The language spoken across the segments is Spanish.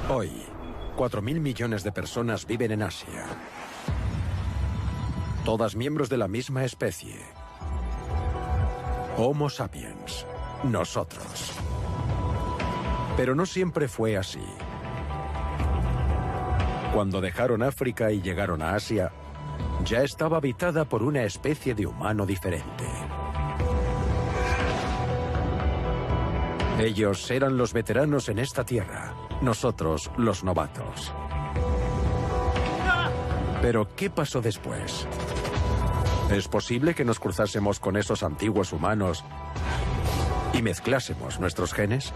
Hoy, 4.000 millones de personas viven en Asia. Todas miembros de la misma especie. Homo sapiens. Nosotros. Pero no siempre fue así. Cuando dejaron África y llegaron a Asia, ya estaba habitada por una especie de humano diferente. Ellos eran los veteranos en esta tierra, nosotros los novatos. Pero, ¿qué pasó después? ¿Es posible que nos cruzásemos con esos antiguos humanos y mezclásemos nuestros genes?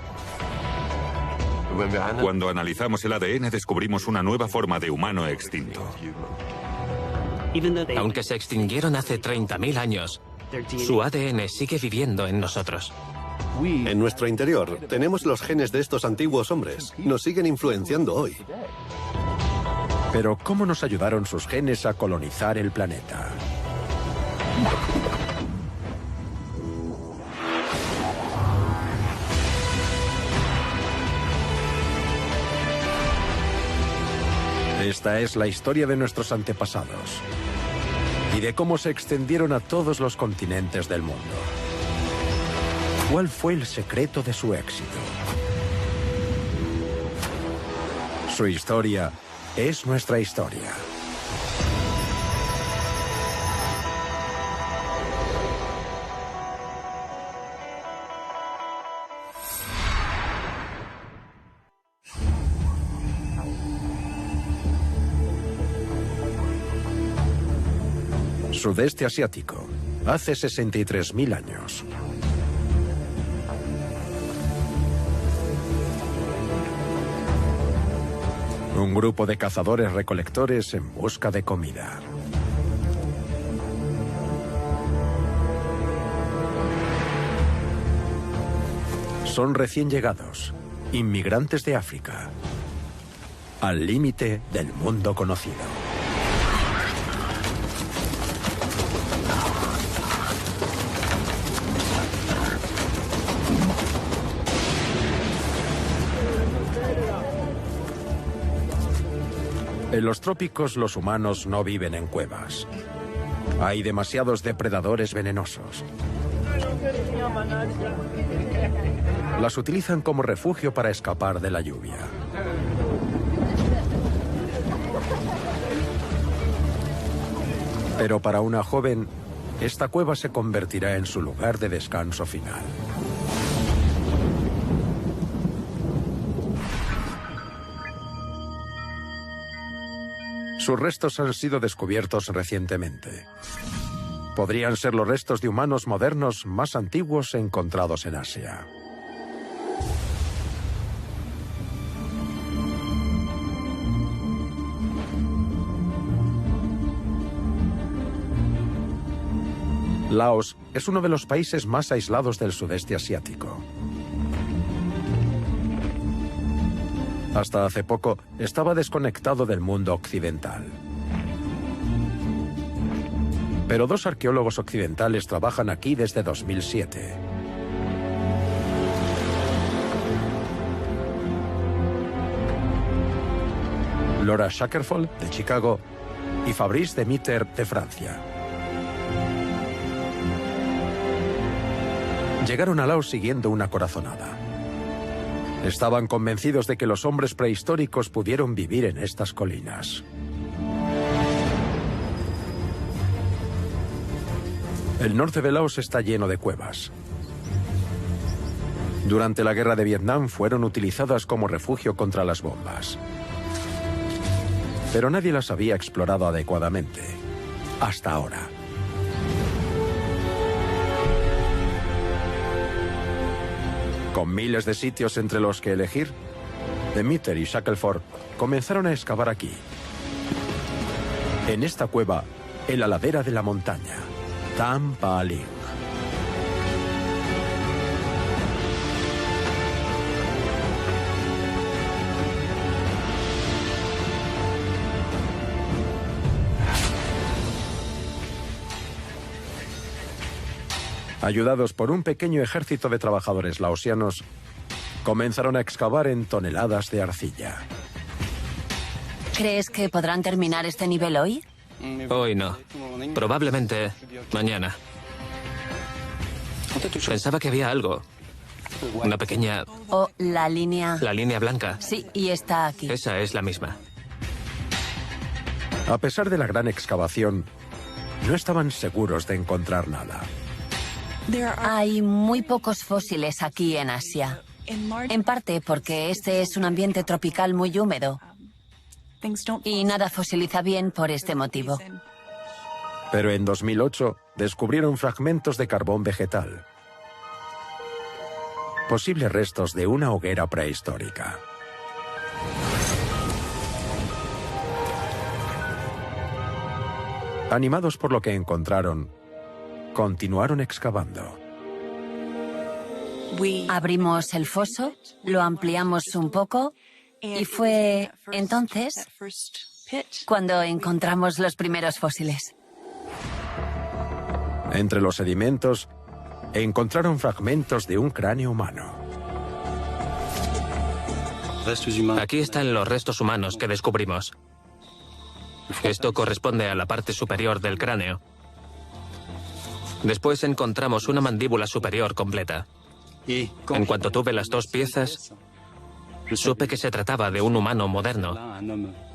Cuando analizamos el ADN descubrimos una nueva forma de humano extinto. Aunque se extinguieron hace 30.000 años, su ADN sigue viviendo en nosotros. En nuestro interior tenemos los genes de estos antiguos hombres. Nos siguen influenciando hoy. Pero, ¿cómo nos ayudaron sus genes a colonizar el planeta? Esta es la historia de nuestros antepasados y de cómo se extendieron a todos los continentes del mundo. ¿Cuál fue el secreto de su éxito? Su historia es nuestra historia. Sudeste asiático, hace 63.000 años. Un grupo de cazadores-recolectores en busca de comida. Son recién llegados, inmigrantes de África, al límite del mundo conocido. En los trópicos los humanos no viven en cuevas. Hay demasiados depredadores venenosos. Las utilizan como refugio para escapar de la lluvia. Pero para una joven, esta cueva se convertirá en su lugar de descanso final. Sus restos han sido descubiertos recientemente. Podrían ser los restos de humanos modernos más antiguos encontrados en Asia. Laos es uno de los países más aislados del sudeste asiático. Hasta hace poco estaba desconectado del mundo occidental. Pero dos arqueólogos occidentales trabajan aquí desde 2007. Laura Shackelford, de Chicago, y Fabrice Demeter, de Francia. Llegaron a Laos siguiendo una corazonada. Estaban convencidos de que los hombres prehistóricos pudieron vivir en estas colinas. El norte de Laos está lleno de cuevas. Durante la guerra de Vietnam fueron utilizadas como refugio contra las bombas. Pero nadie las había explorado adecuadamente. Hasta ahora. Con miles de sitios entre los que elegir, Demeter y Shackelford comenzaron a excavar aquí. En esta cueva, en la ladera de la montaña, Tam Pa Ling. Ayudados por un pequeño ejército de trabajadores laosianos, Comenzaron a excavar en toneladas de arcilla. ¿Crees que podrán terminar este nivel hoy? Hoy no. Probablemente mañana. Pensaba que había algo. Una pequeña... ¿O la línea? La línea blanca. Sí, y está aquí. Esa es la misma. A pesar de la gran excavación, no estaban seguros de encontrar nada. Hay muy pocos fósiles aquí en Asia. En parte porque este es un ambiente tropical muy húmedo. Y nada fosiliza bien por este motivo. Pero en 2008 descubrieron fragmentos de carbón vegetal. Posibles restos de una hoguera prehistórica. Animados por lo que encontraron, continuaron excavando. Abrimos el foso, lo ampliamos un poco y fue entonces cuando encontramos los primeros fósiles. Entre los sedimentos, encontraron fragmentos de un cráneo humano. Aquí están los restos humanos que descubrimos. Esto corresponde a la parte superior del cráneo. Después encontramos una mandíbula superior completa. En cuanto tuve las dos piezas, supe que se trataba de un humano moderno.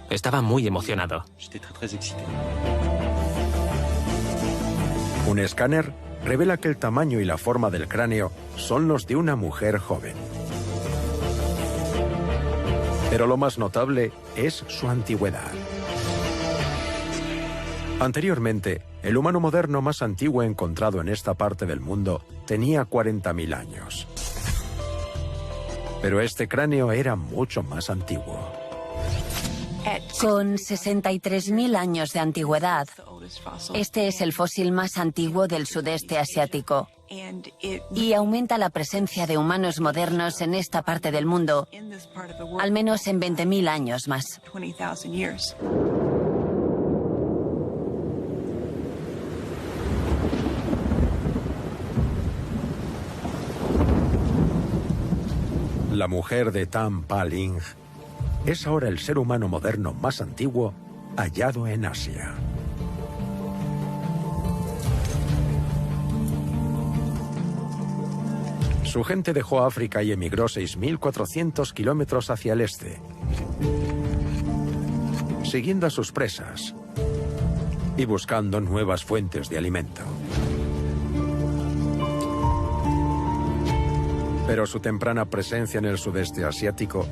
Estaba muy emocionado. Un escáner revela que el tamaño y la forma del cráneo son los de una mujer joven. Pero lo más notable es su antigüedad. Anteriormente, el humano moderno más antiguo encontrado en esta parte del mundo tenía 40.000 años. Pero este cráneo era mucho más antiguo. Con 63.000 años de antigüedad, este es el fósil más antiguo del sudeste asiático y aumenta la presencia de humanos modernos en esta parte del mundo, al menos en 20.000 años más. La mujer de Tam Pa Ling es ahora el ser humano moderno más antiguo hallado en Asia. Su gente dejó África y emigró 6.400 kilómetros hacia el este, siguiendo a sus presas y buscando nuevas fuentes de alimento. Pero su temprana presencia en el sudeste asiático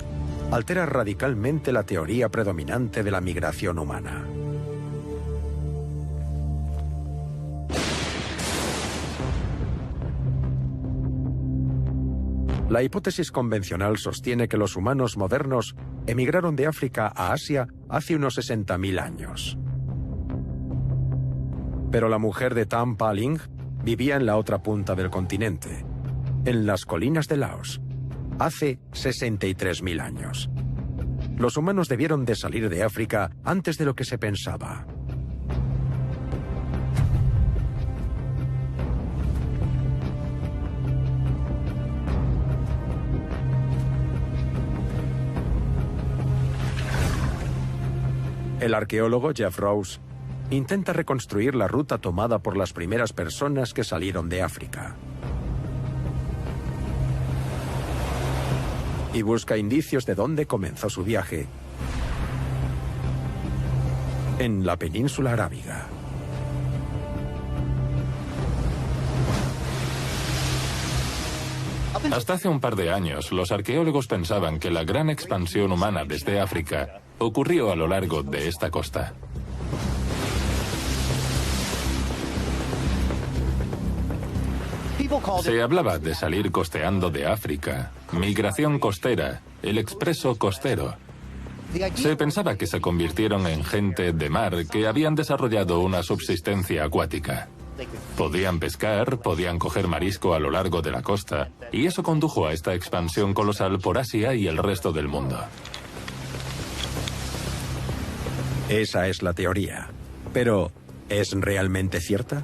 altera radicalmente la teoría predominante de la migración humana. La hipótesis convencional sostiene que los humanos modernos emigraron de África a Asia hace unos 60.000 años. Pero la mujer de Tam Pa Ling vivía en la otra punta del continente, en las colinas de Laos, hace 63.000 años. Los humanos debieron de salir de África antes de lo que se pensaba. El arqueólogo Jeff Rose intenta reconstruir la ruta tomada por las primeras personas que salieron de África. Y busca indicios de dónde comenzó su viaje en la península arábiga. Hasta hace un par de años, los arqueólogos pensaban que la gran expansión humana desde África ocurrió a lo largo de esta costa. Se hablaba de salir costeando de África, migración costera, el expreso costero. Se pensaba que se convirtieron en gente de mar que habían desarrollado una subsistencia acuática. Podían pescar, podían coger marisco a lo largo de la costa, y eso condujo a esta expansión colosal por Asia y el resto del mundo. Esa es la teoría. Pero, ¿es realmente cierta?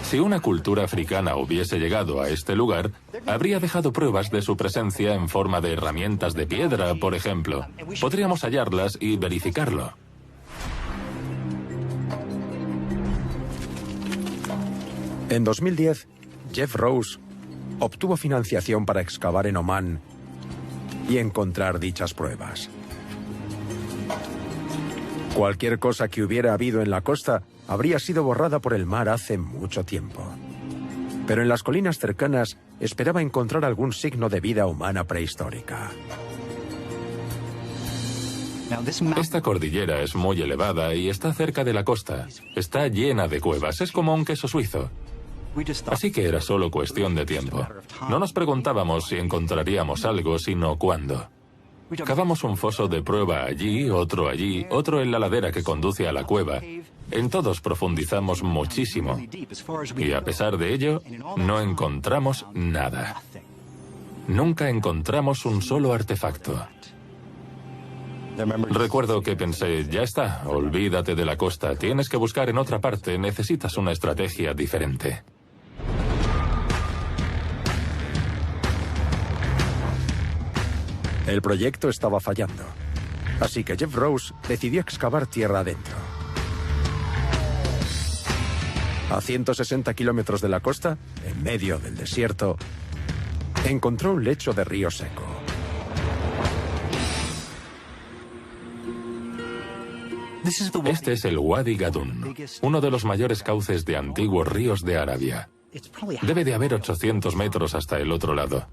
Si una cultura africana hubiese llegado a este lugar, habría dejado pruebas de su presencia en forma de herramientas de piedra, por ejemplo. Podríamos hallarlas y verificarlo. En 2010, Jeff Rose obtuvo financiación para excavar en Omán y encontrar dichas pruebas. Cualquier cosa que hubiera habido en la costa habría sido borrada por el mar hace mucho tiempo. Pero en las colinas cercanas esperaba encontrar algún signo de vida humana prehistórica. Esta cordillera es muy elevada y está cerca de la costa. Está llena de cuevas, es como un queso suizo. Así que era solo cuestión de tiempo. No nos preguntábamos si encontraríamos algo, sino cuándo. Cavamos un foso de prueba allí, otro en la ladera que conduce a la cueva. En todos profundizamos muchísimo. Y a pesar de ello, no encontramos nada. Nunca encontramos un solo artefacto. Recuerdo que pensé, ya está, olvídate de la costa, tienes que buscar en otra parte, necesitas una estrategia diferente. El proyecto estaba fallando, así que Jeff Rose decidió excavar tierra adentro. A 160 kilómetros de la costa, en medio del desierto, encontró un lecho de río seco. Este es el Wadi Gadun, uno de los mayores cauces de antiguos ríos de Arabia. Debe de haber 800 metros hasta el otro lado.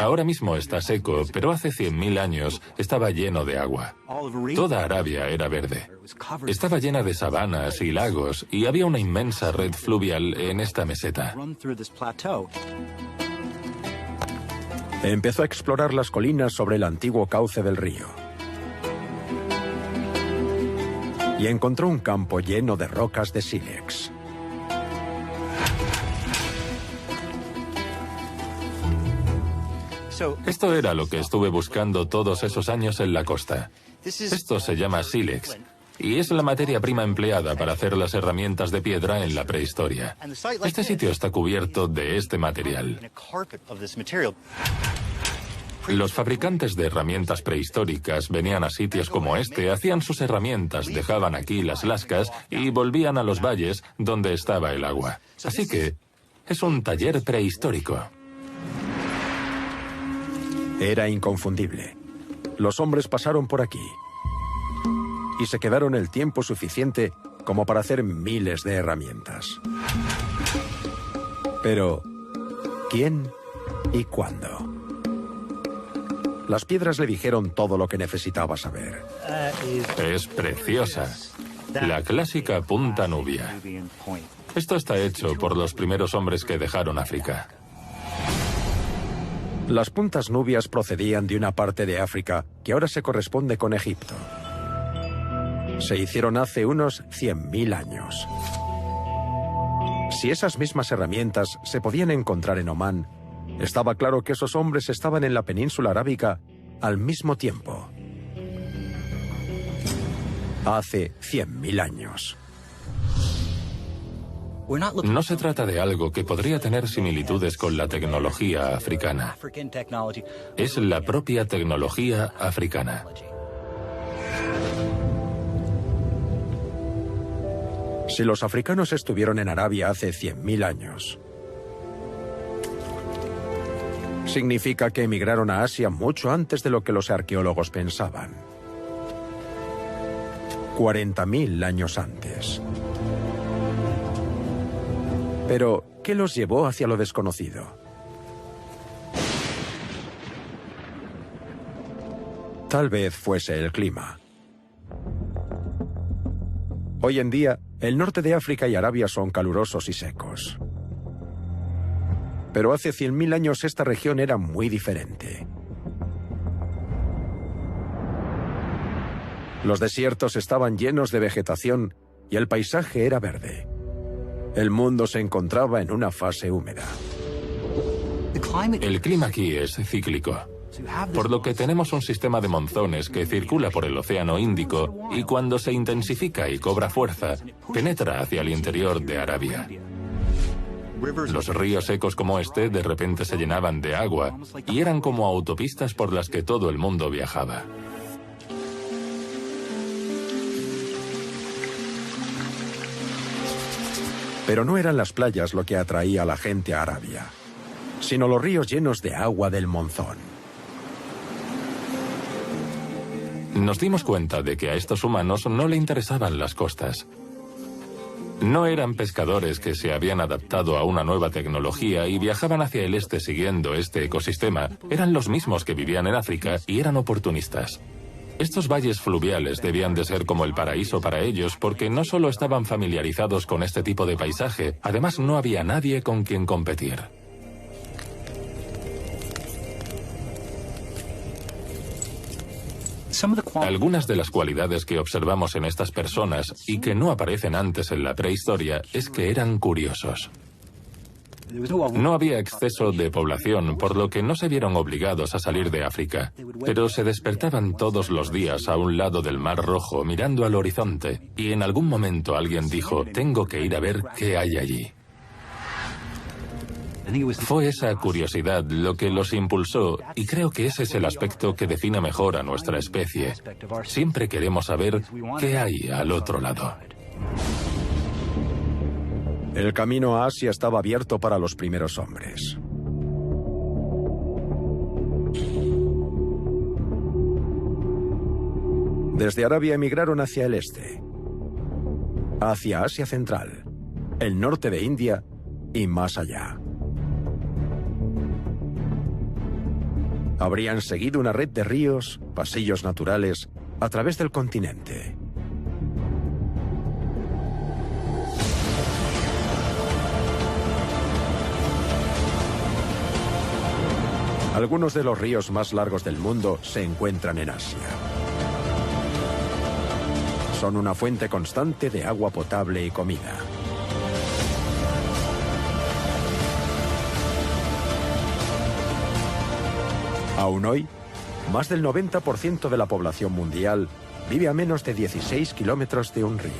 Ahora mismo está seco, pero hace 100.000 años estaba lleno de agua. Toda Arabia era verde. Estaba llena de sabanas y lagos y había una inmensa red fluvial en esta meseta. Empezó a explorar las colinas sobre el antiguo cauce del río. Y encontró un campo lleno de rocas de sílex. Esto era lo que estuve buscando todos esos años en la costa. Esto se llama sílex y es la materia prima empleada para hacer las herramientas de piedra en la prehistoria. Este sitio está cubierto de este material. Los fabricantes de herramientas prehistóricas venían a sitios como este, hacían sus herramientas, dejaban aquí las lascas y volvían a los valles donde estaba el agua. Así que es un taller prehistórico. Era inconfundible. Los hombres pasaron por aquí y se quedaron el tiempo suficiente como para hacer miles de herramientas. Pero, ¿quién y cuándo? Las piedras le dijeron todo lo que necesitaba saber. Es preciosa. La clásica punta nubia. Esto está hecho por los primeros hombres que dejaron África. Las puntas nubias procedían de una parte de África que ahora se corresponde con Egipto. Se hicieron hace unos 100.000 años. Si esas mismas herramientas se podían encontrar en Omán, estaba claro que esos hombres estaban en la península arábiga al mismo tiempo. Hace 100.000 años. No se trata de algo que podría tener similitudes con la tecnología africana. Es la propia tecnología africana. Si los africanos estuvieron en Arabia hace 100.000 años, significa que emigraron a Asia mucho antes de lo que los arqueólogos pensaban. 40.000 años antes. Pero, ¿qué los llevó hacia lo desconocido? Tal vez fuese el clima. Hoy en día, el norte de África y Arabia son calurosos y secos. Pero hace 100.000 años esta región era muy diferente. Los desiertos estaban llenos de vegetación y el paisaje era verde. El mundo se encontraba en una fase húmeda. El clima aquí es cíclico. por lo que tenemos un sistema de monzones que circula por el Océano Índico y cuando se intensifica y cobra fuerza, penetra hacia el interior de Arabia. Los ríos secos como este de repente se llenaban de agua y eran como autopistas por las que todo el mundo viajaba. Pero no eran las playas lo que atraía a la gente a Arabia, sino los ríos llenos de agua del monzón. Nos dimos cuenta de que a estos humanos no le interesaban las costas. No eran pescadores que se habían adaptado a una nueva tecnología y viajaban hacia el este siguiendo este ecosistema. Eran los mismos que vivían en África y eran oportunistas. Estos valles fluviales debían de ser como el paraíso para ellos porque no solo estaban familiarizados con este tipo de paisaje, además no había nadie con quien competir. Algunas de las cualidades que observamos en estas personas y que no aparecen antes en la prehistoria es que eran curiosos. No había exceso de población, por lo que no se vieron obligados a salir de África, pero se despertaban todos los días a un lado del Mar Rojo mirando al horizonte y en algún momento alguien dijo, tengo que ir a ver qué hay allí. Fue esa curiosidad lo que los impulsó y creo que ese es el aspecto que define mejor a nuestra especie. Siempre queremos saber qué hay al otro lado. El camino a Asia estaba abierto para los primeros hombres. Desde Arabia emigraron hacia el este, hacia Asia Central, el norte de India y más allá. Habrían seguido una red de ríos, pasillos naturales, a través del continente. Algunos de los ríos más largos del mundo se encuentran en Asia. Son una fuente constante de agua potable y comida. Aún hoy, más del 90% de la población mundial vive a menos de 16 kilómetros de un río.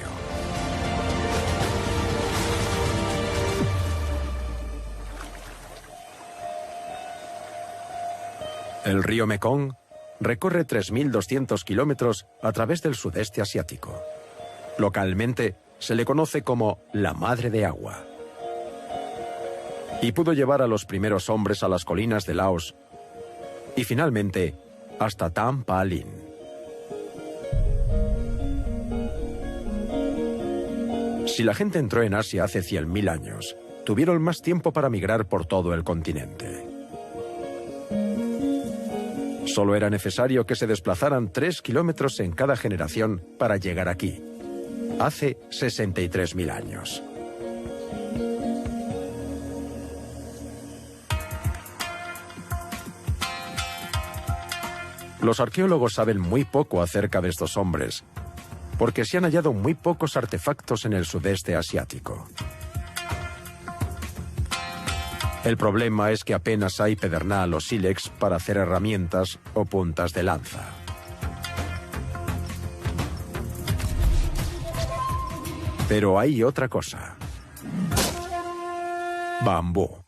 El río Mekong recorre 3.200 kilómetros a través del sudeste asiático. Localmente se le conoce como la Madre de Agua. Y pudo llevar a los primeros hombres a las colinas de Laos y finalmente hasta Tam Pa Lin. Si la gente entró en Asia hace 100.000 años, tuvieron más tiempo para migrar por todo el continente. Solo era necesario que se desplazaran 3 kilómetros en cada generación para llegar aquí, hace 63.000 años. Los arqueólogos saben muy poco acerca de estos hombres, porque se han hallado muy pocos artefactos en el sudeste asiático. El problema es que apenas hay pedernal o sílex para hacer herramientas o puntas de lanza. Pero hay otra cosa. Bambú.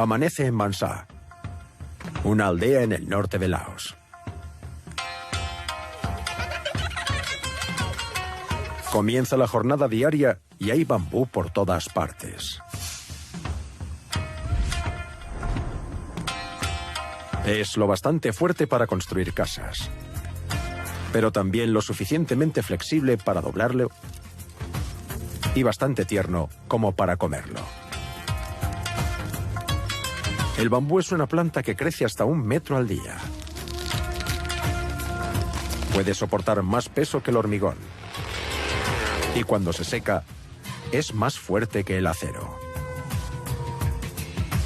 Amanece en Mansa, una aldea en el norte de Laos. Comienza la jornada diaria y hay bambú por todas partes. Es lo bastante fuerte para construir casas, pero también lo suficientemente flexible para doblarlo y bastante tierno como para comerlo. El bambú es una planta que crece hasta 1 metro al día. Puede soportar más peso que el hormigón. Y cuando se seca, es más fuerte que el acero.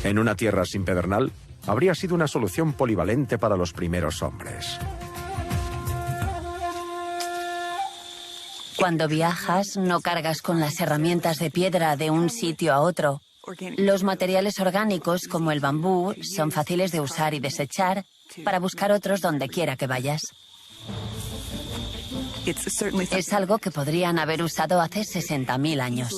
En una tierra sin pedernal, habría sido una solución polivalente para los primeros hombres. Cuando viajas, no cargas con las herramientas de piedra de un sitio a otro. Los materiales orgánicos, como el bambú, son fáciles de usar y desechar para buscar otros donde quiera que vayas. Es algo que podrían haber usado hace 60.000 años.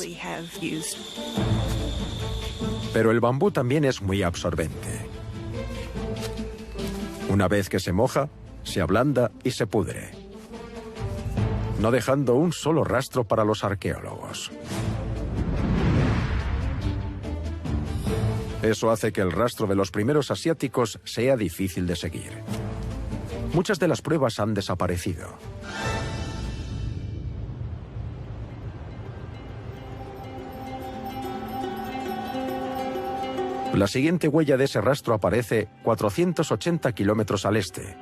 Pero el bambú también es muy absorbente. Una vez que se moja, se ablanda y se pudre, no dejando un solo rastro para los arqueólogos. Eso hace que el rastro de los primeros asiáticos sea difícil de seguir. Muchas de las pruebas han desaparecido. La siguiente huella de ese rastro aparece 480 kilómetros al este,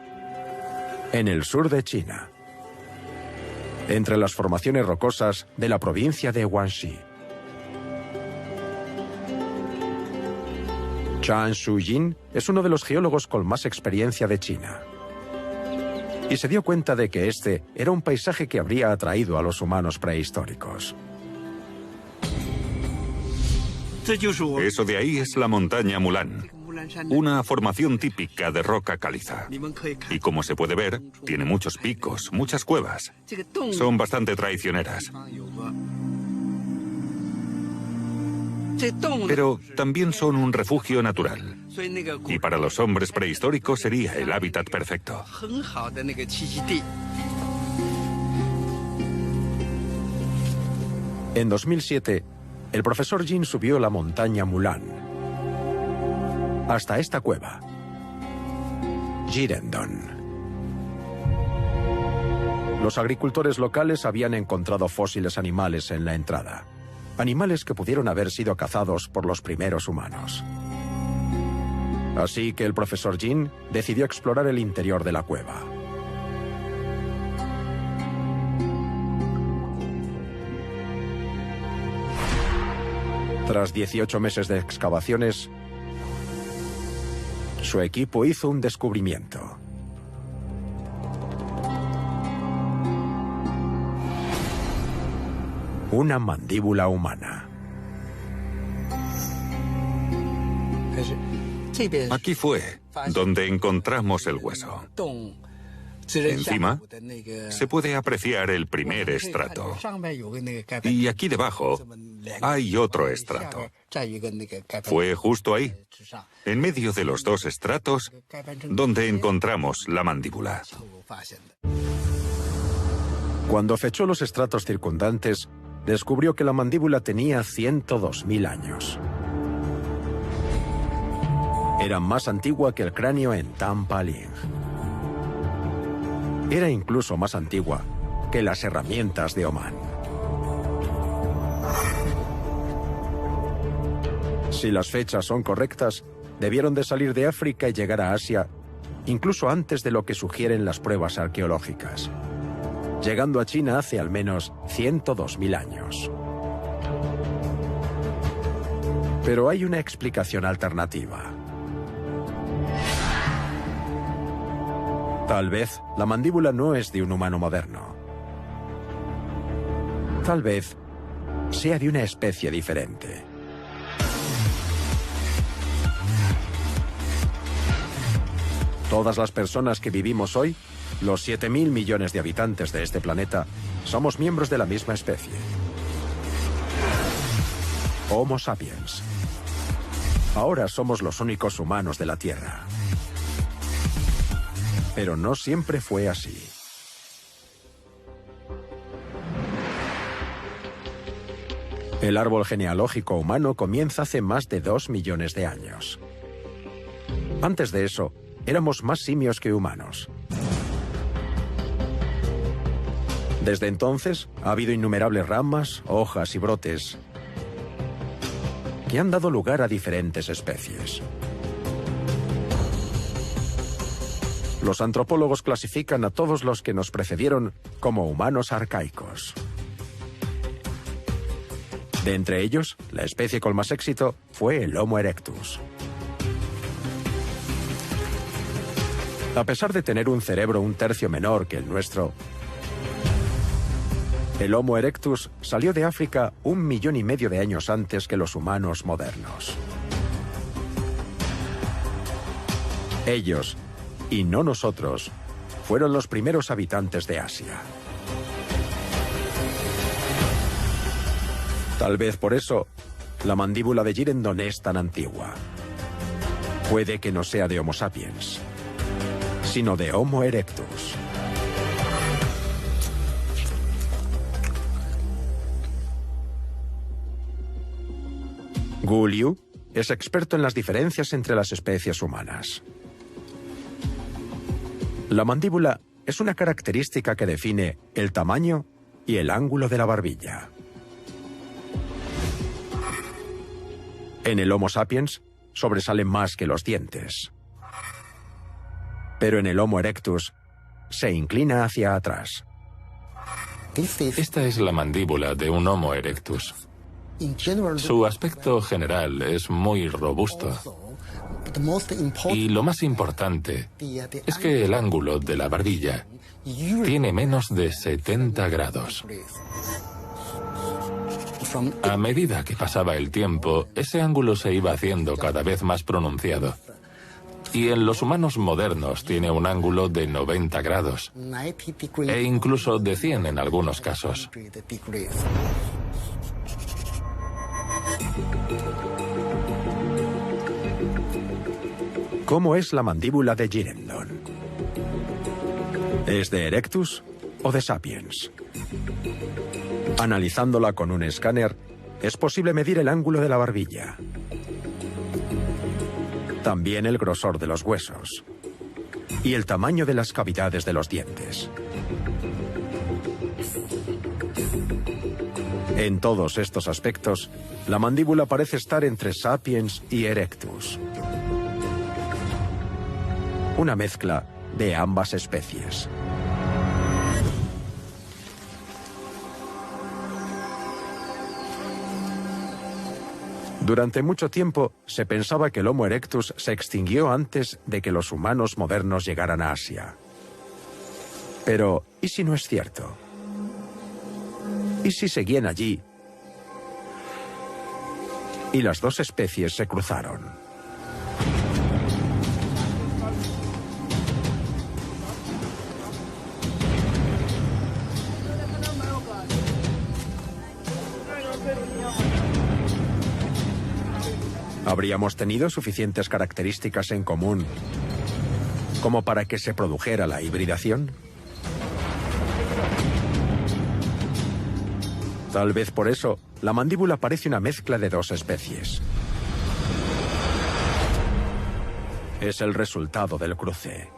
en el sur de China, entre las formaciones rocosas de la provincia de Guangxi. Chan Shujin es uno de los geólogos con más experiencia de China, y se dio cuenta de que este era un paisaje que habría atraído a los humanos prehistóricos. Eso de ahí es la montaña Mulan, una formación típica de roca caliza. Y como se puede ver, tiene muchos picos, muchas cuevas. Son bastante traicioneras. Pero también son un refugio natural. Y para los hombres prehistóricos sería el hábitat perfecto. En 2007, el profesor Jin subió la montaña Mulan hasta esta cueva, Jirendon. Los agricultores locales habían encontrado fósiles animales en la entrada, animales que pudieron haber sido cazados por los primeros humanos. Así que el profesor Jin decidió explorar el interior de la cueva. Tras 18 meses de excavaciones, su equipo hizo un descubrimiento. Una mandíbula humana. Aquí fue donde encontramos el hueso. Encima se puede apreciar el primer estrato. Y aquí debajo hay otro estrato. Fue justo ahí, en medio de los dos estratos, donde encontramos la mandíbula. Cuando fechó los estratos circundantes, descubrió que la mandíbula tenía 102.000 años. Era más antigua que el cráneo en Tampaling. Era incluso más antigua que las herramientas de Omán. Si las fechas son correctas, debieron de salir de África y llegar a Asia, incluso antes de lo que sugieren las pruebas arqueológicas, llegando a China hace al menos 102.000 años. Pero hay una explicación alternativa. Tal vez la mandíbula no es de un humano moderno. Tal vez sea de una especie diferente. Todas las personas que vivimos hoy, los 7.000 millones de habitantes de este planeta, somos miembros de la misma especie. Homo sapiens. Ahora somos los únicos humanos de la Tierra. Pero no siempre fue así. El árbol genealógico humano comienza hace más de 2 millones de años. Antes de eso, éramos más simios que humanos. Desde entonces, ha habido innumerables ramas, hojas y brotes que han dado lugar a diferentes especies. Los antropólogos clasifican a todos los que nos precedieron como humanos arcaicos. De entre ellos, la especie con más éxito fue el Homo erectus. A pesar de tener un cerebro un tercio menor que el nuestro, El Homo erectus salió de África 1,5 millones de años antes que los humanos modernos. Ellos, y no nosotros, fueron los primeros habitantes de Asia. Tal vez por eso, la mandíbula de Girendon es tan antigua. Puede que no sea de Homo sapiens, sino de Homo erectus. Gu Liu es experto en las diferencias entre las especies humanas. La mandíbula es una característica que define el tamaño y el ángulo de la barbilla. En el Homo sapiens sobresalen más que los dientes. Pero en el Homo erectus se inclina hacia atrás. Esta es la mandíbula de un Homo erectus. Su aspecto general es muy robusto. Y lo más importante es que el ángulo de la barbilla tiene menos de 70 grados. A medida que pasaba el tiempo, ese ángulo se iba haciendo cada vez más pronunciado. Y en los humanos modernos tiene un ángulo de 90 grados, e incluso de 100 en algunos casos. ¿Cómo es la mandíbula de Girendon? ¿Es de Erectus o de Sapiens? Analizándola con un escáner, es posible medir el ángulo de la barbilla. También el grosor de los huesos. Y el tamaño de las cavidades de los dientes. En todos estos aspectos, la mandíbula parece estar entre Sapiens y Erectus. Una mezcla de ambas especies. Durante mucho tiempo se pensaba que el Homo erectus se extinguió antes de que los humanos modernos llegaran a Asia. Pero, ¿y si no es cierto? ¿Y si seguían allí y las dos especies se cruzaron? ¿Habríamos tenido suficientes características en común como para que se produjera la hibridación? Tal vez por eso, la mandíbula parece una mezcla de dos especies. Es el resultado del cruce.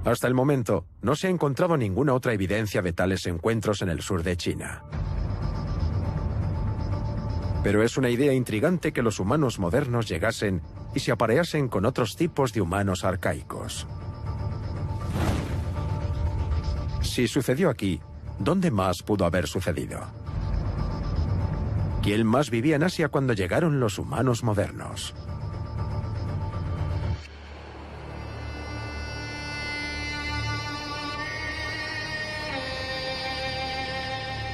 Hasta el momento, no se ha encontrado ninguna otra evidencia de tales encuentros en el sur de China. Pero es una idea intrigante que los humanos modernos llegasen y se apareasen con otros tipos de humanos arcaicos. Si sucedió aquí, ¿dónde más pudo haber sucedido? ¿Quién más vivía en Asia cuando llegaron los humanos modernos?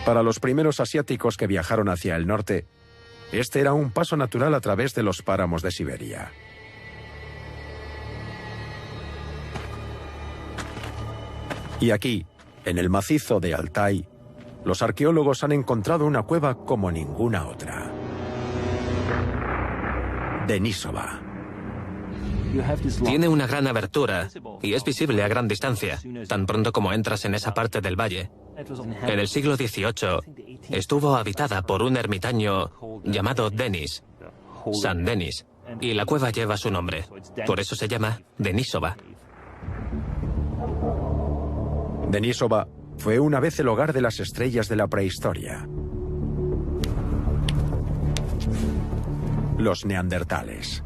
Para los primeros asiáticos que viajaron hacia el norte, este era un paso natural a través de los páramos de Siberia. Y aquí, en el macizo de Altai, los arqueólogos han encontrado una cueva como ninguna otra. Denisova. Tiene una gran abertura y es visible a gran distancia, tan pronto como entras en esa parte del valle. En el siglo XVIII estuvo habitada por un ermitaño llamado Denis, San Denis, y la cueva lleva su nombre. Por eso se llama Denisova. Denisova fue una vez el hogar de las estrellas de la prehistoria. Los neandertales.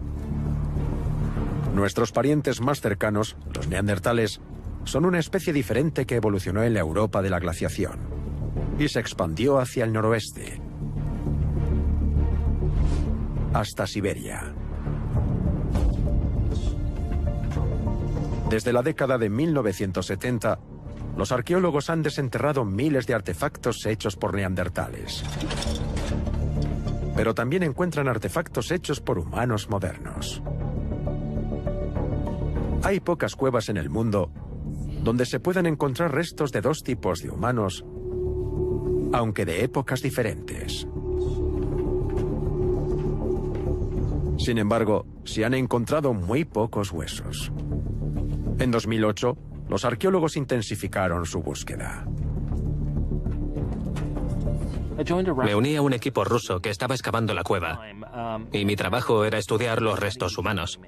Nuestros parientes más cercanos, los neandertales, son una especie diferente que evolucionó en la Europa de la glaciación y se expandió hacia el noroeste, hasta Siberia. Desde la década de 1970, los arqueólogos han desenterrado miles de artefactos hechos por neandertales. Pero también encuentran artefactos hechos por humanos modernos. Hay pocas cuevas en el mundo donde se puedan encontrar restos de dos tipos de humanos, aunque de épocas diferentes. Sin embargo, se han encontrado muy pocos huesos. En 2008, los arqueólogos intensificaron su búsqueda. Me uní a un equipo ruso que estaba excavando la cueva, y mi trabajo era estudiar los restos humanos.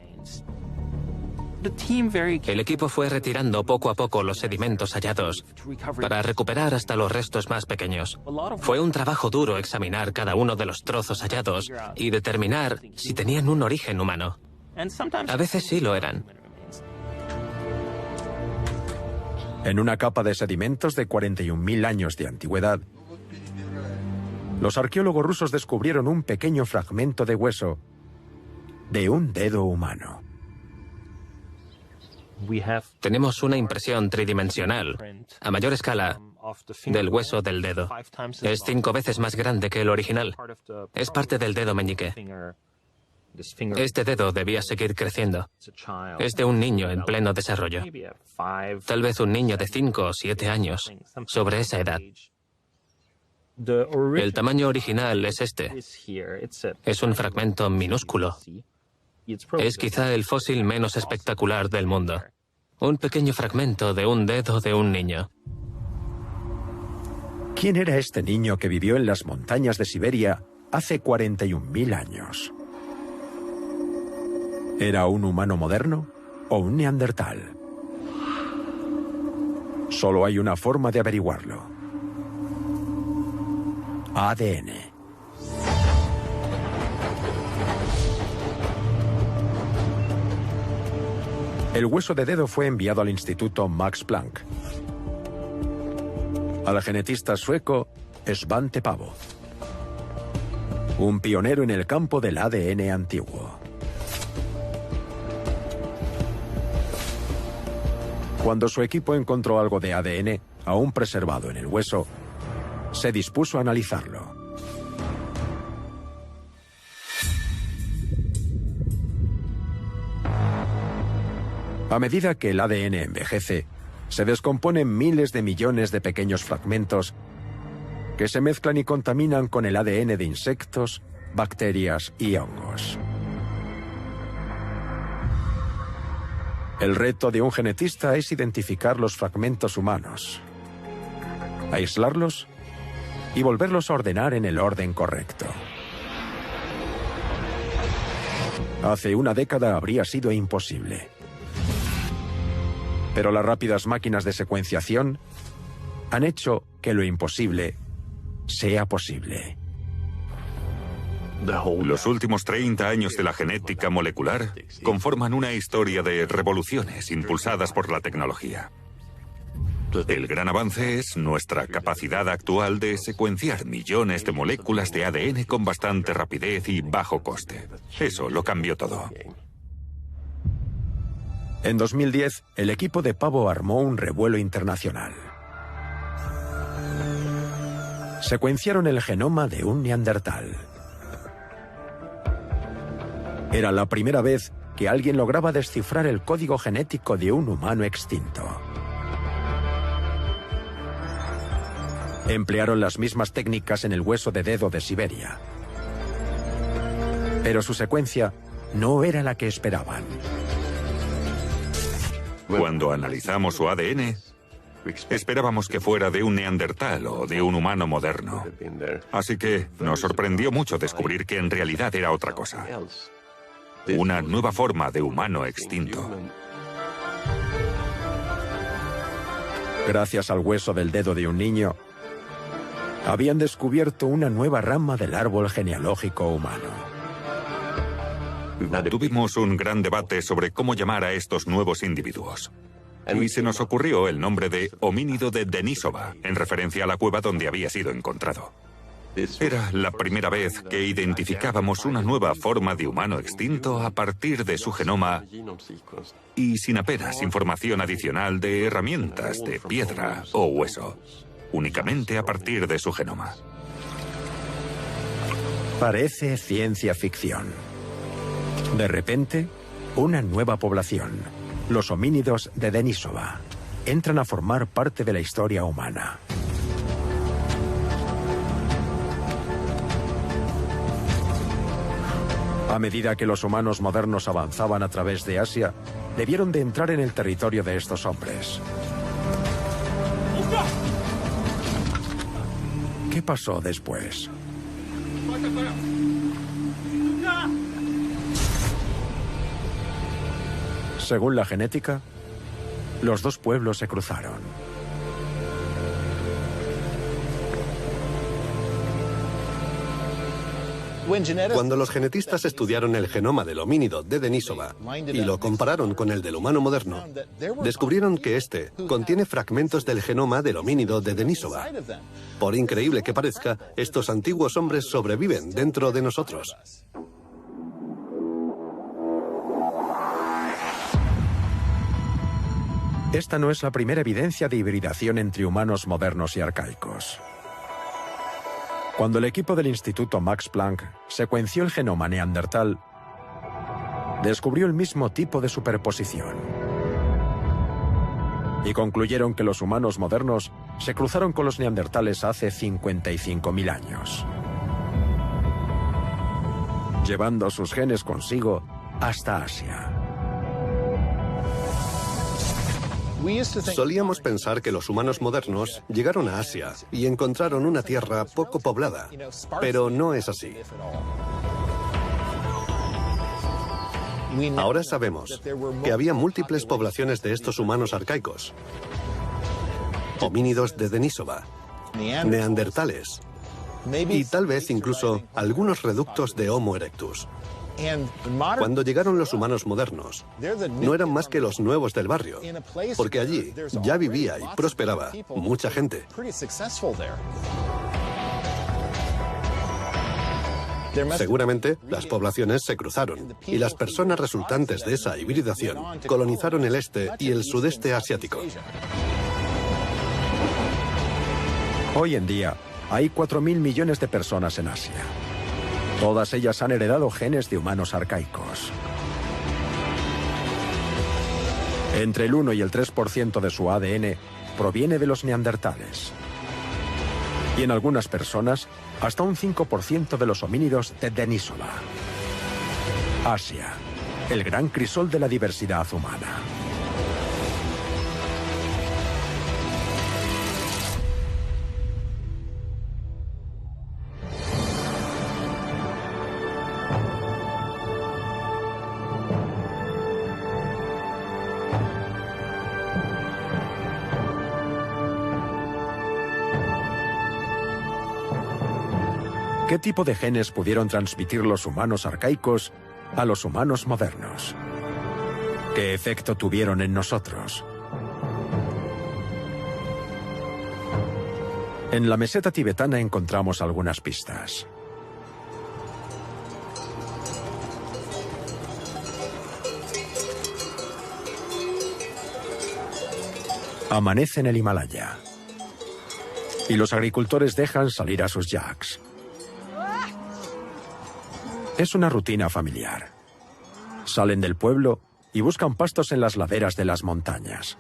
El equipo fue retirando poco a poco los sedimentos hallados para recuperar hasta los restos más pequeños. Fue un trabajo duro examinar cada uno de los trozos hallados y determinar si tenían un origen humano. A veces sí lo eran. En una capa de sedimentos de 41.000 años de antigüedad, los arqueólogos rusos descubrieron un pequeño fragmento de hueso de un dedo humano. Tenemos una impresión tridimensional, a mayor escala, del hueso del dedo. Es 5 veces más grande que el original. Es parte del dedo meñique. Este dedo debía seguir creciendo. Es de un niño en pleno desarrollo. Tal vez un niño de 5 o 7 años, sobre esa edad. El tamaño original es este. Es un fragmento minúsculo. Es quizá el fósil menos espectacular del mundo. Un pequeño fragmento de un dedo de un niño. ¿Quién era este niño que vivió en las montañas de Siberia hace 41.000 años? ¿Era un humano moderno o un neandertal? Solo hay una forma de averiguarlo. ADN. El hueso de dedo fue enviado al Instituto Max Planck, al genetista sueco Svante Pääbo, un pionero en el campo del ADN antiguo. Cuando su equipo encontró algo de ADN aún preservado en el hueso, se dispuso a analizarlo. A medida que el ADN envejece, se descomponen miles de millones de pequeños fragmentos que se mezclan y contaminan con el ADN de insectos, bacterias y hongos. El reto de un genetista es identificar los fragmentos humanos, aislarlos y volverlos a ordenar en el orden correcto. Hace una década habría sido imposible. Pero las rápidas máquinas de secuenciación han hecho que lo imposible sea posible. Los últimos 30 años de la genética molecular conforman una historia de revoluciones impulsadas por la tecnología. El gran avance es nuestra capacidad actual de secuenciar millones de moléculas de ADN con bastante rapidez y bajo coste. Eso lo cambió todo. En 2010, el equipo de Pääbo armó un revuelo internacional. Secuenciaron el genoma de un neandertal. Era la primera vez que alguien lograba descifrar el código genético de un humano extinto. Emplearon las mismas técnicas en el hueso de dedo de Siberia. Pero su secuencia no era la que esperaban. Cuando analizamos su ADN, esperábamos que fuera de un neandertal o de un humano moderno. Así que nos sorprendió mucho descubrir que en realidad era otra cosa. Una nueva forma de humano extinto. Gracias al hueso del dedo de un niño, habían descubierto una nueva rama del árbol genealógico humano. Tuvimos un gran debate sobre cómo llamar a estos nuevos individuos. Y se nos ocurrió el nombre de homínido de Denisova, en referencia a la cueva donde había sido encontrado. Era la primera vez que identificábamos una nueva forma de humano extinto a partir de su genoma y sin apenas información adicional de herramientas de piedra o hueso, únicamente a partir de su genoma. Parece ciencia ficción. De repente, una nueva población, los homínidos de Denisova, entran a formar parte de la historia humana. A medida que los humanos modernos avanzaban a través de Asia, debieron de entrar en el territorio de estos hombres. ¿Qué pasó después? Según la genética, los dos pueblos se cruzaron. Cuando los genetistas estudiaron el genoma del homínido de Denisova y lo compararon con el del humano moderno, descubrieron que este contiene fragmentos del genoma del homínido de Denisova. Por increíble que parezca, estos antiguos hombres sobreviven dentro de nosotros. Esta no es la primera evidencia de hibridación entre humanos modernos y arcaicos. Cuando el equipo del Instituto Max Planck secuenció el genoma neandertal, descubrió el mismo tipo de superposición. Y concluyeron que los humanos modernos se cruzaron con los neandertales hace 55.000 años, llevando sus genes consigo hasta Asia. Solíamos pensar que los humanos modernos llegaron a Asia y encontraron una tierra poco poblada, pero no es así. Ahora sabemos que había múltiples poblaciones de estos humanos arcaicos, homínidos de Denisova, neandertales y tal vez incluso algunos reductos de Homo erectus. Cuando llegaron los humanos modernos, no eran más que los nuevos del barrio, porque allí ya vivía y prosperaba mucha gente. Seguramente las poblaciones se cruzaron y las personas resultantes de esa hibridación colonizaron el este y el sudeste asiático. Hoy en día hay 4.000 millones de personas en Asia. Todas ellas han heredado genes de humanos arcaicos. Entre el 1 y el 3% de su ADN proviene de los neandertales. Y en algunas personas, hasta un 5% de los homínidos de Denisova. Asia, el gran crisol de la diversidad humana. ¿Qué tipo de genes pudieron transmitir los humanos arcaicos a los humanos modernos? ¿Qué efecto tuvieron en nosotros? En la meseta tibetana encontramos algunas pistas. Amanece en el Himalaya y los agricultores dejan salir a sus yaks. Es una rutina familiar. Salen del pueblo y buscan pastos en las laderas de las montañas.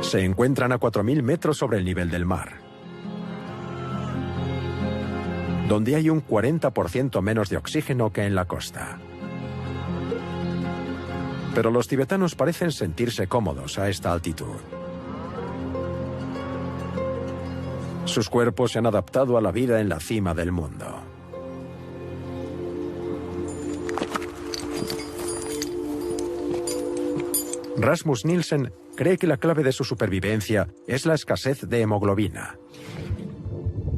Se encuentran a 4.000 metros sobre el nivel del mar, donde hay un 40% menos de oxígeno que en la costa. Pero los tibetanos parecen sentirse cómodos a esta altitud. Sus cuerpos se han adaptado a la vida en la cima del mundo. Rasmus Nielsen cree que la clave de su supervivencia es la escasez de hemoglobina,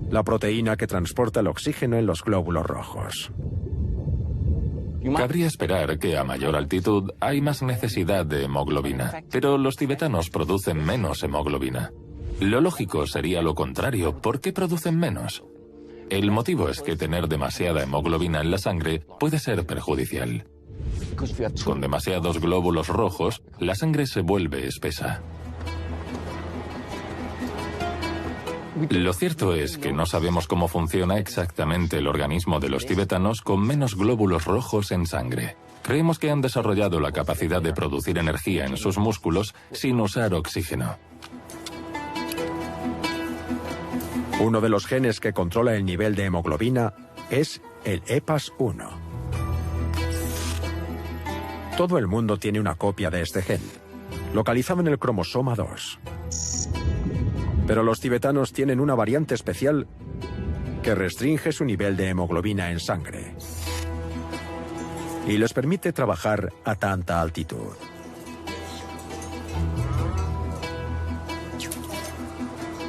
la proteína que transporta el oxígeno en los glóbulos rojos. Cabría esperar que a mayor altitud hay más necesidad de hemoglobina, pero los tibetanos producen menos hemoglobina. Lo lógico sería lo contrario. ¿Por qué producen menos? El motivo es que tener demasiada hemoglobina en la sangre puede ser perjudicial. Con demasiados glóbulos rojos, la sangre se vuelve espesa. Lo cierto es que no sabemos cómo funciona exactamente el organismo de los tibetanos con menos glóbulos rojos en sangre. Creemos que han desarrollado la capacidad de producir energía en sus músculos sin usar oxígeno. Uno de los genes que controla el nivel de hemoglobina es el EPAS1. Todo el mundo tiene una copia de este gen, localizado en el cromosoma 2. Pero los tibetanos tienen una variante especial que restringe su nivel de hemoglobina en sangre y les permite trabajar a tanta altitud.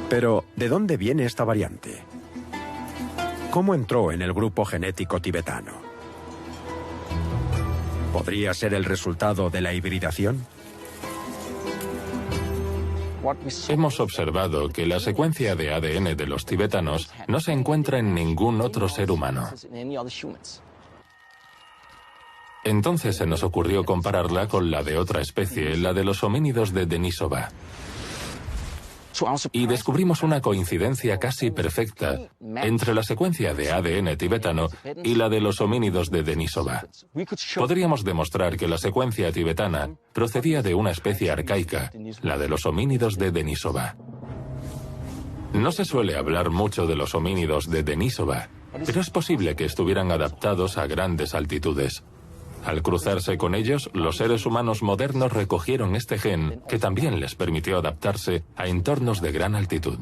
Pero, ¿de dónde viene esta variante? ¿Cómo entró en el grupo genético tibetano? ¿Podría ser el resultado de la hibridación? Hemos observado que la secuencia de ADN de los tibetanos no se encuentra en ningún otro ser humano. Entonces se nos ocurrió compararla con la de otra especie, la de los homínidos de Denisova. Y descubrimos una coincidencia casi perfecta entre la secuencia de ADN tibetano y la de los homínidos de Denisova. Podríamos demostrar que la secuencia tibetana procedía de una especie arcaica, la de los homínidos de Denisova. No se suele hablar mucho de los homínidos de Denisova, pero es posible que estuvieran adaptados a grandes altitudes. Al cruzarse con ellos, los seres humanos modernos recogieron este gen que también les permitió adaptarse a entornos de gran altitud.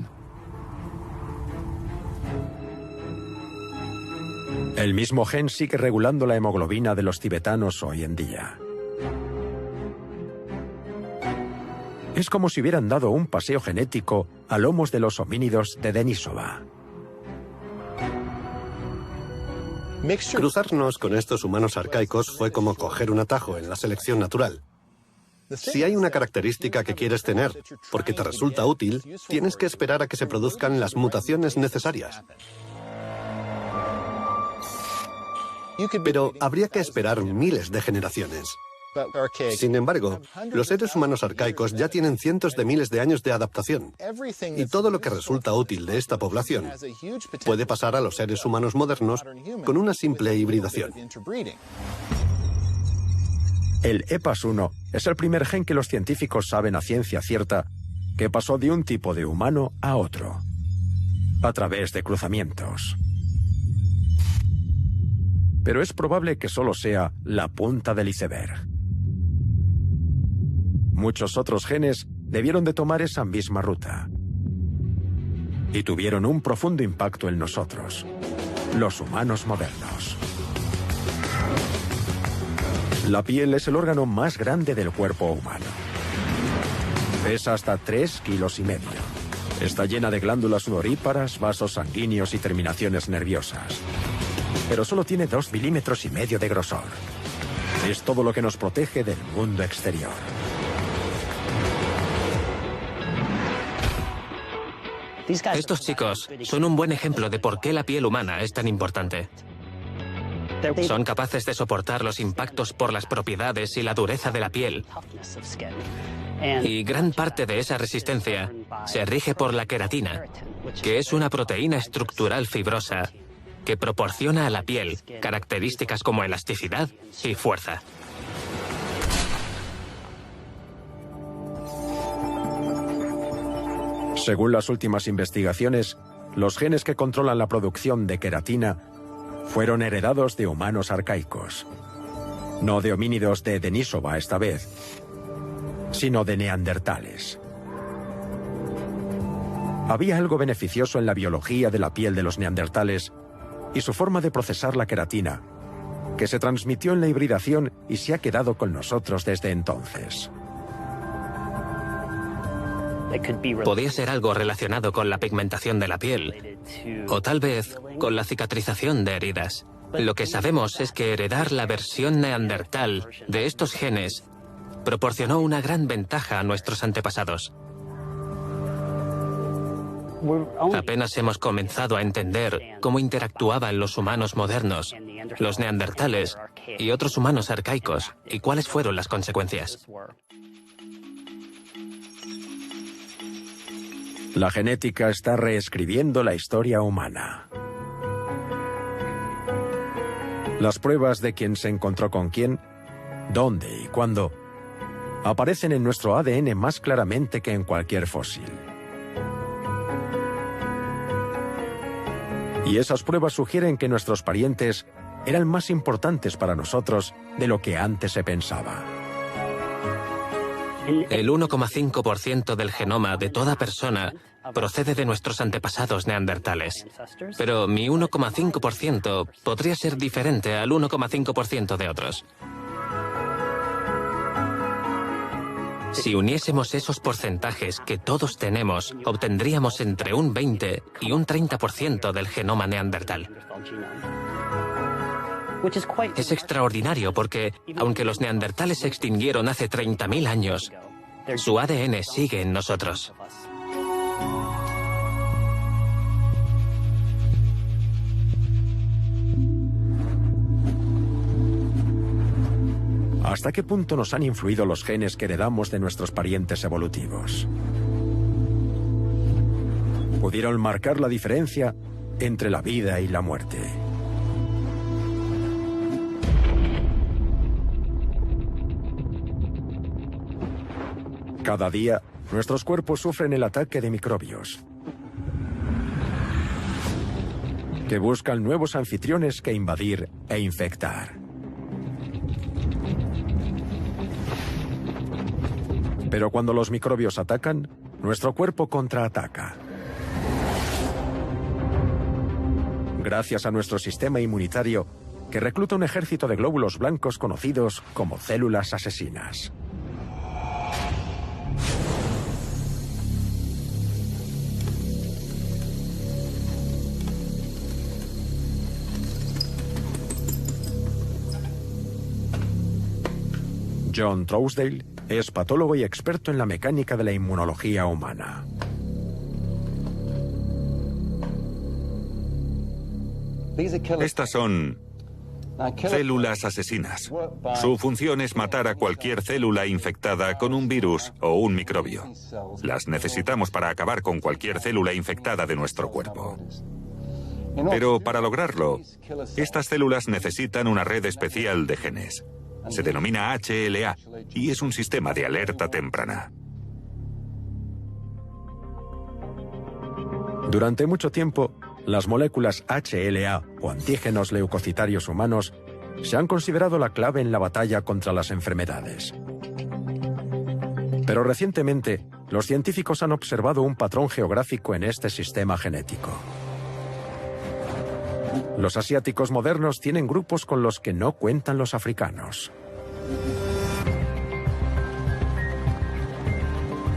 El mismo gen sigue regulando la hemoglobina de los tibetanos hoy en día. Es como si hubieran dado un paseo genético a lomos de los homínidos de Denisova. Cruzarnos con estos humanos arcaicos fue como coger un atajo en la selección natural. Si hay una característica que quieres tener, porque te resulta útil, tienes que esperar a que se produzcan las mutaciones necesarias. Pero habría que esperar miles de generaciones. Sin embargo, los seres humanos arcaicos ya tienen cientos de miles de años de adaptación, y todo lo que resulta útil de esta población puede pasar a los seres humanos modernos con una simple hibridación. El EPAS1 es el primer gen que los científicos saben a ciencia cierta que pasó de un tipo de humano a otro, a través de cruzamientos. Pero es probable que solo sea la punta del iceberg. Muchos otros genes debieron de tomar esa misma ruta y tuvieron un profundo impacto en nosotros, los humanos modernos. La piel es el órgano más grande del cuerpo humano. Pesa hasta 3,5 kilos. Está llena de glándulas sudoríparas, vasos sanguíneos y terminaciones nerviosas. Pero solo tiene 2,5 milímetros de grosor. Es todo lo que nos protege del mundo exterior. Estos chicos son un buen ejemplo de por qué la piel humana es tan importante. Son capaces de soportar los impactos por las propiedades y la dureza de la piel. Y gran parte de esa resistencia se rige por la queratina, que es una proteína estructural fibrosa que proporciona a la piel características como elasticidad y fuerza. Según las últimas investigaciones, los genes que controlan la producción de queratina fueron heredados de humanos arcaicos. No de homínidos de Denisova esta vez, sino de neandertales. Había algo beneficioso en la biología de la piel de los neandertales y su forma de procesar la queratina, que se transmitió en la hibridación y se ha quedado con nosotros desde entonces. Podía ser algo relacionado con la pigmentación de la piel, o tal vez con la cicatrización de heridas. Lo que sabemos es que heredar la versión neandertal de estos genes proporcionó una gran ventaja a nuestros antepasados. Apenas hemos comenzado a entender cómo interactuaban los humanos modernos, los neandertales y otros humanos arcaicos, y cuáles fueron las consecuencias. La genética está reescribiendo la historia humana. Las pruebas de quién se encontró con quién, dónde y cuándo, aparecen en nuestro ADN más claramente que en cualquier fósil. Y esas pruebas sugieren que nuestros parientes eran más importantes para nosotros de lo que antes se pensaba. El 1,5% del genoma de toda persona procede de nuestros antepasados neandertales. Pero mi 1,5% podría ser diferente al 1,5% de otros. Si uniésemos esos porcentajes que todos tenemos, obtendríamos entre un 20 y un 30% del genoma neandertal. Es extraordinario porque, aunque los neandertales se extinguieron hace 30.000 años, su ADN sigue en nosotros. ¿Hasta qué punto nos han influido los genes que heredamos de nuestros parientes evolutivos? Pudieron marcar la diferencia entre la vida y la muerte. Cada día, nuestros cuerpos sufren el ataque de microbios, que buscan nuevos anfitriones que invadir e infectar. Pero cuando los microbios atacan, nuestro cuerpo contraataca. Gracias a nuestro sistema inmunitario, que recluta un ejército de glóbulos blancos conocidos como células asesinas. John Trousdale es patólogo y experto en la mecánica de la inmunología humana. Estas son células asesinas. Su función es matar a cualquier célula infectada con un virus o un microbio. Las necesitamos para acabar con cualquier célula infectada de nuestro cuerpo. Pero para lograrlo, estas células necesitan una red especial de genes. Se denomina HLA y es un sistema de alerta temprana. Durante mucho tiempo, las moléculas HLA o antígenos leucocitarios humanos se han considerado la clave en la batalla contra las enfermedades. Pero recientemente, los científicos han observado un patrón geográfico en este sistema genético. Los asiáticos modernos tienen grupos con los que no cuentan los africanos.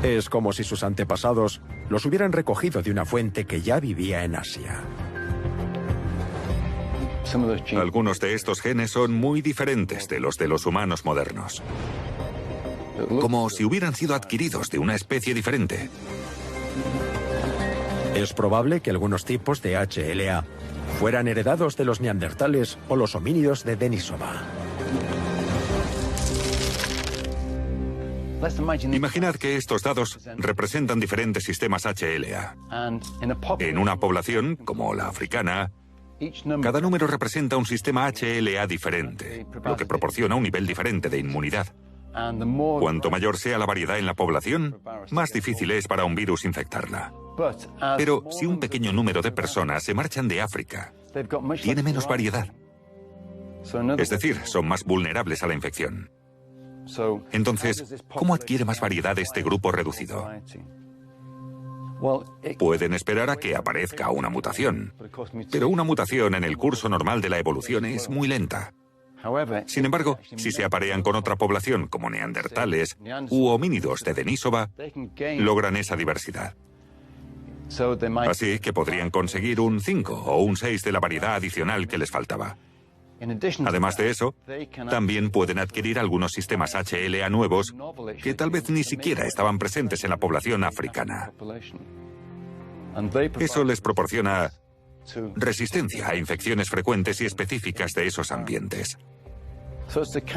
Es como si sus antepasados los hubieran recogido de una fuente que ya vivía en Asia. Algunos de estos genes son muy diferentes de los humanos modernos. Como si hubieran sido adquiridos de una especie diferente. Es probable que algunos tipos de HLA fueran heredados de los neandertales o los homínidos de Denisova. Imaginad que estos dados representan diferentes sistemas HLA. En una población, como la africana, cada número representa un sistema HLA diferente, lo que proporciona un nivel diferente de inmunidad. Cuanto mayor sea la variedad en la población, más difícil es para un virus infectarla. Pero si un pequeño número de personas se marchan de África, tiene menos variedad. Es decir, son más vulnerables a la infección. Entonces, ¿cómo adquiere más variedad este grupo reducido? Pueden esperar a que aparezca una mutación, pero una mutación en el curso normal de la evolución es muy lenta. Sin embargo, si se aparean con otra población como neandertales u homínidos de Denisova, logran esa diversidad. Así que podrían conseguir un 5 o un 6 de la variedad adicional que les faltaba. Además de eso, también pueden adquirir algunos sistemas HLA nuevos que tal vez ni siquiera estaban presentes en la población africana. Eso les proporciona resistencia a infecciones frecuentes y específicas de esos ambientes.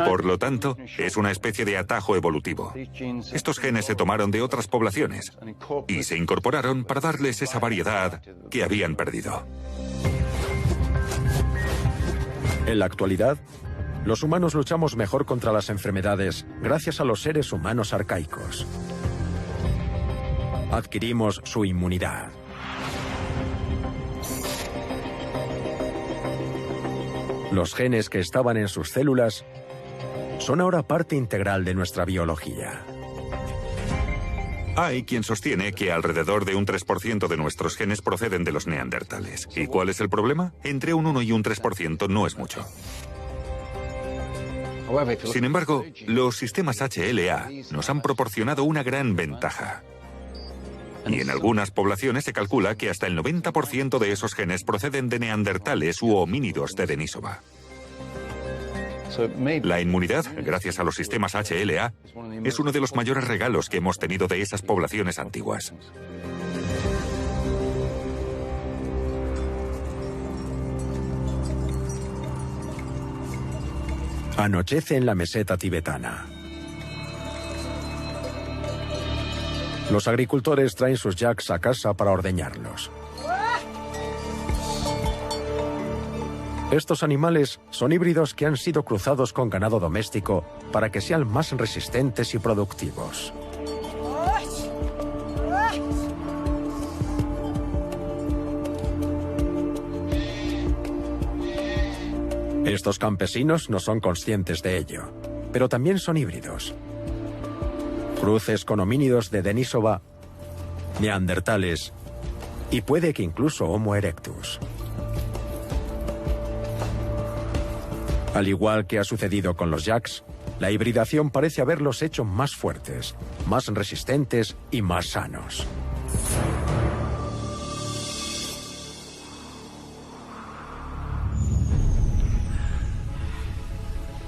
Por lo tanto, es una especie de atajo evolutivo. Estos genes se tomaron de otras poblaciones y se incorporaron para darles esa variedad que habían perdido. En la actualidad, los humanos luchamos mejor contra las enfermedades gracias a los seres humanos arcaicos. Adquirimos su inmunidad. Los genes que estaban en sus células son ahora parte integral de nuestra biología. Hay quien sostiene que alrededor de un 3% de nuestros genes proceden de los neandertales. ¿Y cuál es el problema? Entre un 1 y un 3% no es mucho. Sin embargo, los sistemas HLA nos han proporcionado una gran ventaja. Y en algunas poblaciones se calcula que hasta el 90% de esos genes proceden de neandertales u homínidos de Denisova. La inmunidad, gracias a los sistemas HLA, es uno de los mayores regalos que hemos tenido de esas poblaciones antiguas. Anochece en la meseta tibetana. Los agricultores traen sus yaks a casa para ordeñarlos. Estos animales son híbridos que han sido cruzados con ganado doméstico para que sean más resistentes y productivos. Estos campesinos no son conscientes de ello, pero también son híbridos. Cruces con homínidos de Denisova, neandertales y puede que incluso Homo erectus. Al igual que ha sucedido con los yaks, la hibridación parece haberlos hecho más fuertes, más resistentes y más sanos.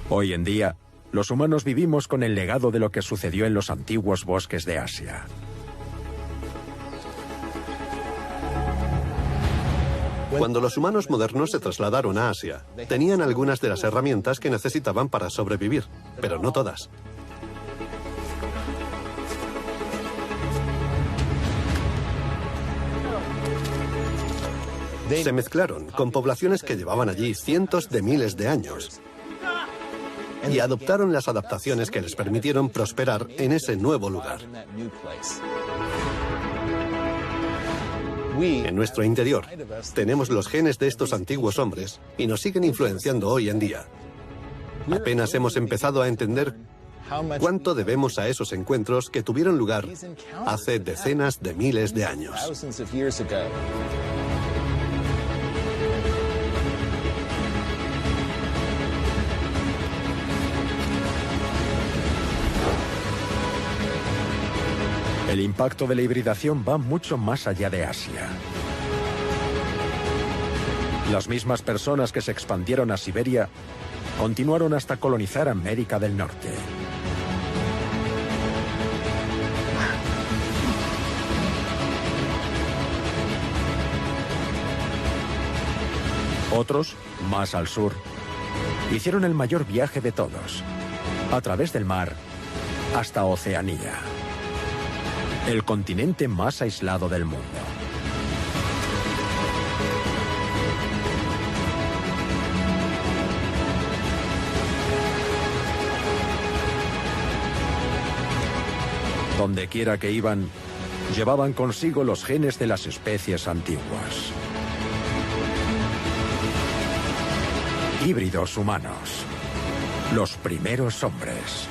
Hoy en día, los humanos vivimos con el legado de lo que sucedió en los antiguos bosques de Asia. Cuando los humanos modernos se trasladaron a Asia, tenían algunas de las herramientas que necesitaban para sobrevivir, pero no todas. Se mezclaron con poblaciones que llevaban allí cientos de miles de años y adoptaron las adaptaciones que les permitieron prosperar en ese nuevo lugar. En nuestro interior tenemos los genes de estos antiguos hombres y nos siguen influenciando hoy en día. Apenas hemos empezado a entender cuánto debemos a esos encuentros que tuvieron lugar hace decenas de miles de años. El impacto de la hibridación va mucho más allá de Asia. Las mismas personas que se expandieron a Siberia continuaron hasta colonizar América del Norte. Otros, más al sur, hicieron el mayor viaje de todos, a través del mar hasta Oceanía, el continente más aislado del mundo. Donde quiera que iban, llevaban consigo los genes de las especies antiguas. Híbridos humanos, los primeros hombres.